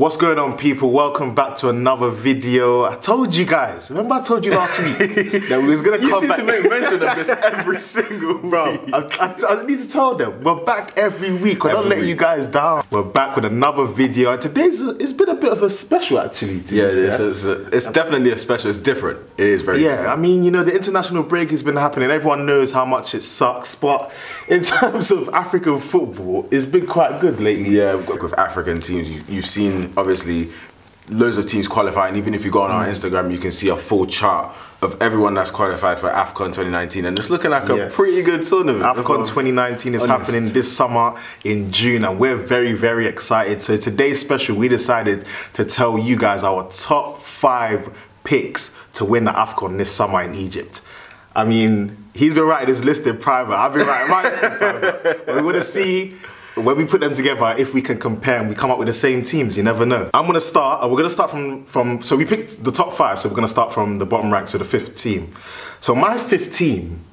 What's going on, people? Welcome back to another video. I told you guys, remember I told you last week that we was gonna come back. You seem to make mention of this every single week. I need to tell them, we're back every week. We're not letting you guys down. We're back with another video. And today's, it's been a bit of a special actually. It's definitely a special, it's different. It is very different. I mean, you know, the international break has been happening. Everyone knows how much it sucks, but in terms of African football, it's been quite good lately. Yeah, with African teams, you've seen obviously loads of teams qualifying. Even if you go on our Instagram, you can see a full chart of everyone that's qualified for Afcon 2019, and it's looking like a pretty good tournament. Afcon 2019 is happening this summer in June, and we're very, very excited. So today's special, we decided to tell you guys our top 5 picks to win the Afcon this summer in Egypt. I mean, he's been writing his list in private. I've been writing my list in private. But we want to see, when we put them together, if we can compare and we come up with the same teams. You never know. I'm gonna start, and we're gonna start from so we picked the top 5, so we're gonna start from the bottom rank, so the 5th team. So my 5th team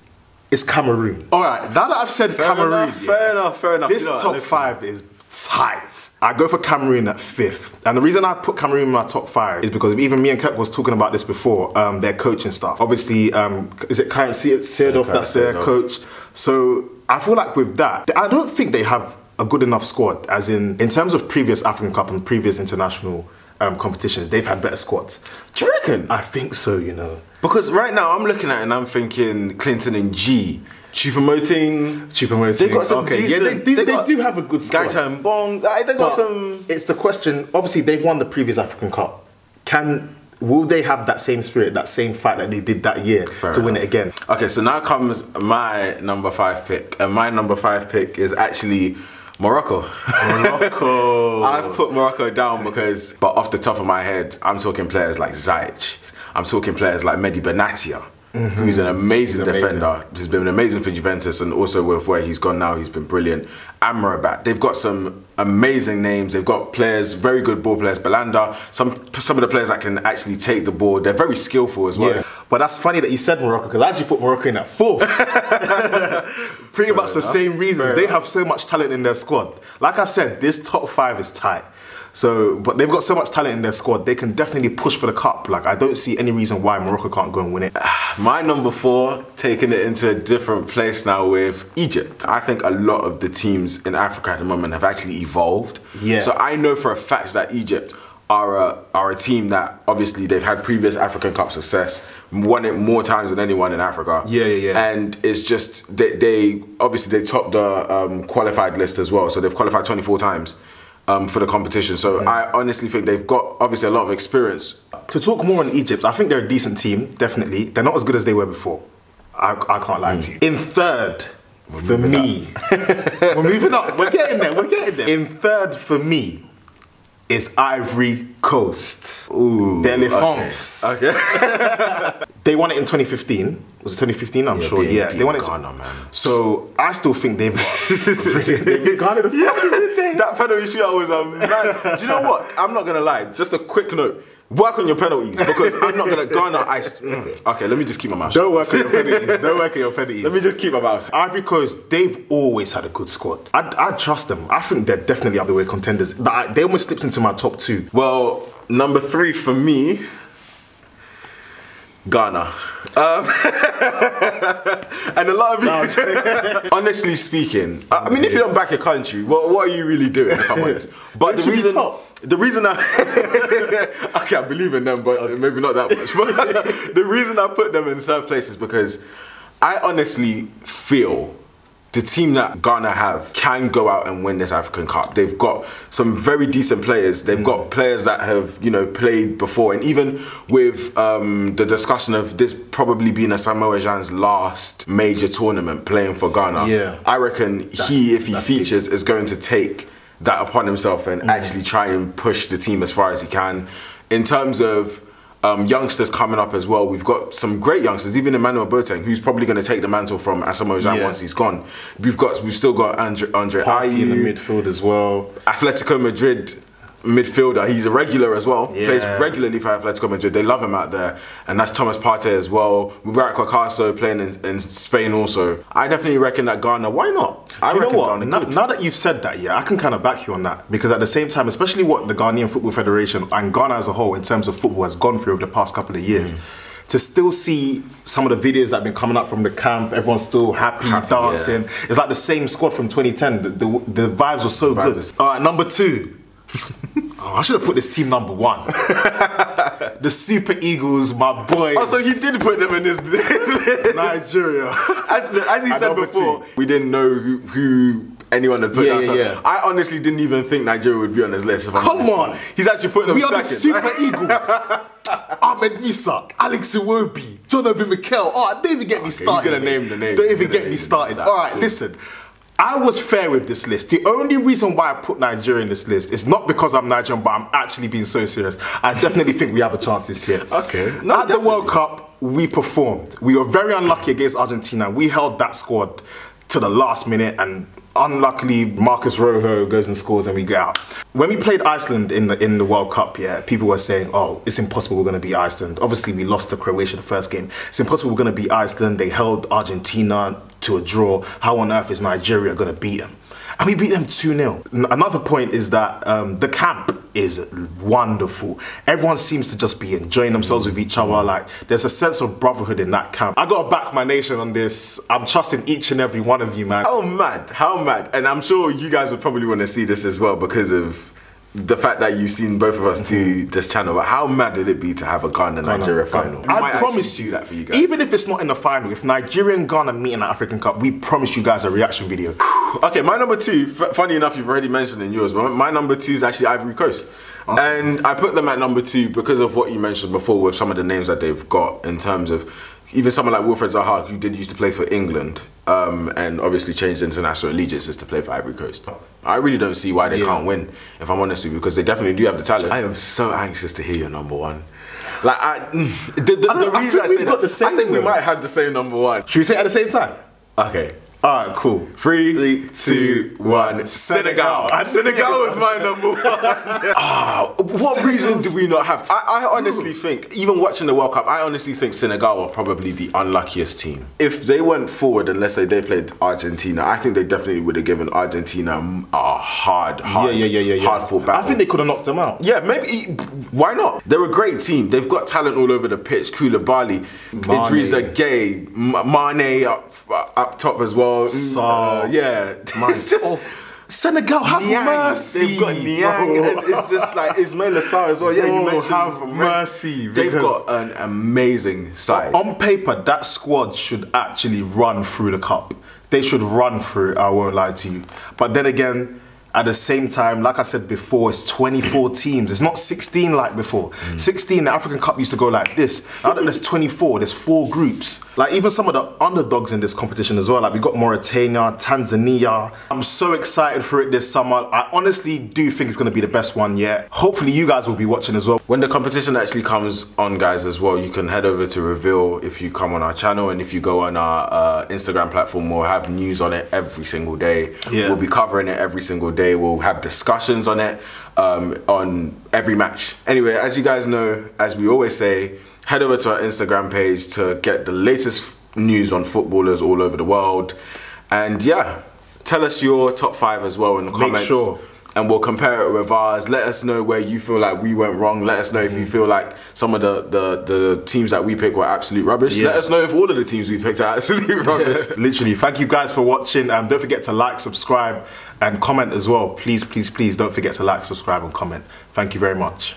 is Cameroon. All right, now that I've said Cameroon, fair enough. This top 5 is tight. I go for Cameroon at 5th. And the reason I put Cameroon in my top 5 is because even me and KIRK'S was talking about this before, their coaching staff. Obviously, is it Seedorf that's their coach? So I feel like with that, I don't think they have a good enough squad, as in terms of previous African Cup and previous international competitions, they've had better squads. Do you reckon? I think so, you know. Because right now I'm looking at it and I'm thinking Clinton and G, Choupo-Moting. They got some decent. Yeah, they do have a good squad. Gaita and Bong. They got some. It's the question. Obviously, they've won the previous African Cup. Will they have that same spirit, that same fight that they did that year to win it again? Okay, so now comes my number 5 pick, and my number 5 pick is actually Morocco. Morocco. I've put Morocco down because, but off the top of my head, I'm talking players like Ziyech. I'm talking players like Mehdi Benatia, who's an amazing defender. He's been amazing for Juventus, and also with where he's gone now, he's been brilliant. Amrabat. They've got some amazing names. They've got players, very good ball players. Belanda, some of the players that can actually take the ball. They're very skillful as well. Yeah. But that's funny that you said Morocco, because I actually put Morocco in at 4th. Pretty much the same reasons. They have so much talent in their squad. Like I said, this top 5 is tight. So, but they've got so much talent in their squad, they can definitely push for the cup. Like, I don't see any reason why Morocco can't go and win it. My number 4, taking it into a different place now with Egypt. I think a lot of the teams in Africa at the moment have actually evolved. Yeah. So I know for a fact that Egypt are a team that obviously they've had previous African Cup success, won it more times than anyone in Africa. Yeah. And it's just, they obviously they topped the qualified list as well. So they've qualified 24 times. For the competition, so I honestly think they've got obviously a lot of experience. To talk more on Egypt, I think they're a decent team, definitely. They're not as good as they were before. I can't lie to you. In 3rd, for me, we're moving up, we're getting there. In 3rd for me is Ivory Coast. Ooh, the Elephants. Okay. They won it in 2015. Was it 2015? I'm sure. Yeah, they won it. Ghana, man. So I still think they've got Ghana. That penalty shootout was a man. Do you know what? I'm not gonna lie. Just a quick note. Work on your penalties, because I'm not gonna Ghana. Okay, let me just keep my mouth shut. Don't work on your penalties. Don't work on your penalties. Let me just keep my mouth shut. Ivory Coast, they've always had a good squad. I trust them. I think they're definitely up the way contenders. They almost slipped into my top 2. Well, number 3 for me, Ghana. And a lot of you, honestly speaking, I mean, if you don't back your country, what are you really doing, if I'm honest? But the reason okay, I believe in them, but maybe not that much. But the reason I put them in 3rd place is because I honestly feel the team that Ghana have can go out and win this African Cup. They've got some very decent players. They've got players that have, you know, played before. And even with the discussion of this probably being a Samoa Gyan's last major tournament playing for Ghana, I reckon if he features, is going to take that upon himself and actually try and push the team as far as he can. In terms of youngsters coming up as well, we've got some great youngsters, even Emmanuel Boateng, who's probably going to take the mantle from Asamoah Gyan once he's gone. We've still got Andre Ayew in the midfield as well. Atletico Madrid midfielder. He's a regular as well. Yeah. Plays regularly for Atletico Madrid. They love him out there. And that's Thomas Partey as well. Mubarak Wakaso playing in Spain also. I definitely reckon that Ghana, why not? Do you know what? Now that you've said that, yeah, I can kind of back you on that. Because at the same time, especially what the Ghanaian Football Federation and Ghana as a whole in terms of football has gone through over the past couple of years, to still see some of the videos that have been coming up from the camp, everyone's still happy dancing. Yeah. It's like the same squad from 2010. The vibes were so good. All right, number 2. Oh, I should have put this team number 1. The Super Eagles, my boys. Oh, so he did put them in this Nigeria. As he said before, we didn't know who anyone had put down. So I honestly didn't even think Nigeria would be on this list. If Come on. He's actually put them we second. Are the Super Eagles. Ahmed Musa, Alex Iwobi, John Obi Mikel. Oh, don't even get me started. He's gonna name the name. Don't even get me started. All right, listen. I was fair with this list. The only reason why I put Nigeria in this list is not because I'm Nigerian, but I'm actually being so serious. I definitely think we have a chance this year. Okay. At the World Cup, we performed. We were very unlucky against Argentina. We held that squad to the last minute, and unluckily Marcus Rojo goes and scores and we get out. When we played Iceland in the World Cup, yeah, people were saying, oh, it's impossible we're going to beat Iceland. Obviously we lost to Croatia the first game. It's impossible we're going to beat Iceland. They held Argentina to a draw. How on earth is Nigeria going to beat them? And we beat them 2-0. Another point is that the camp is wonderful. Everyone seems to just be enjoying themselves with each other. Like, there's a sense of brotherhood in that camp. I gotta back my nation on this. I'm trusting each and every one of you, man. How mad, how mad. And I'm sure you guys would probably want to see this as well because of the fact that you've seen both of us do this channel. But how mad would it be to have a Ghana-Nigeria final? I promise you that for you guys. Even if it's not in the final, if Nigeria and Ghana meet in the African Cup, we promise you guys a reaction video. Okay, my number 2, funny enough, you've already mentioned in yours, but my number 2 is actually Ivory Coast. Okay. And I put them at number 2 because of what you mentioned before with some of the names that they've got in terms of even someone like Wilfred Zaha, who did used to play for England and obviously changed international allegiances to play for Ivory Coast. I really don't see why they can't win, if I'm honest with you, because they definitely do have the talent. I am so anxious to hear your number 1. Like, the reason I say that, I think we might have the same number 1. Should we say it at the same time? Okay. Alright, cool. 3, 2, 1. Senegal. Senegal is my number 1. What reason do we not have? I honestly think, even watching the World Cup, I honestly think Senegal are probably the unluckiest team. If they went forward and let's say they played Argentina, I think they definitely would have given Argentina a hard fought battle. I think they could have knocked them out. Yeah, maybe. Why not? They're a great team. They've got talent all over the pitch. Koulibaly, Idrissa Gueye, Mane up top as well. Yeah, it's just Senegal, have mercy. They've got Niang, and it's just like Ismail Assar as well. Yeah, you mentioned have mercy. They've got an amazing side. On paper, that squad should actually run through the cup. They should run through it, I won't lie to you. But then again, at the same time, like I said before, it's 24 teams. It's not 16 like before. 16, the African Cup used to go like this. Now that there's 24, there's 4 groups. Like even some of the underdogs in this competition as well. Like we got Mauritania, Tanzania. I'm so excited for it this summer. I honestly do think it's gonna be the best one yet. Hopefully you guys will be watching as well. When the competition actually comes on, guys, as well, you can head over to Reveal if you come on our channel, and if you go on our Instagram platform, we'll have news on it every single day. Yeah. We'll be covering it every single day. We'll have discussions on it on every match. Anyway, as you guys know, as we always say, head over to our Instagram page to get the latest news on footballers all over the world. And yeah, tell us your top 5 as well in the comments. Make sure. And we'll compare it with ours. Let us know where you feel like we went wrong. Let us know if you feel like some of the teams that we picked were absolute rubbish. Yeah. Let us know if all of the teams we picked are absolute rubbish. Literally. Thank you guys for watching. Don't forget to like, subscribe, and comment as well. Please, please, please don't forget to like, subscribe, and comment. Thank you very much.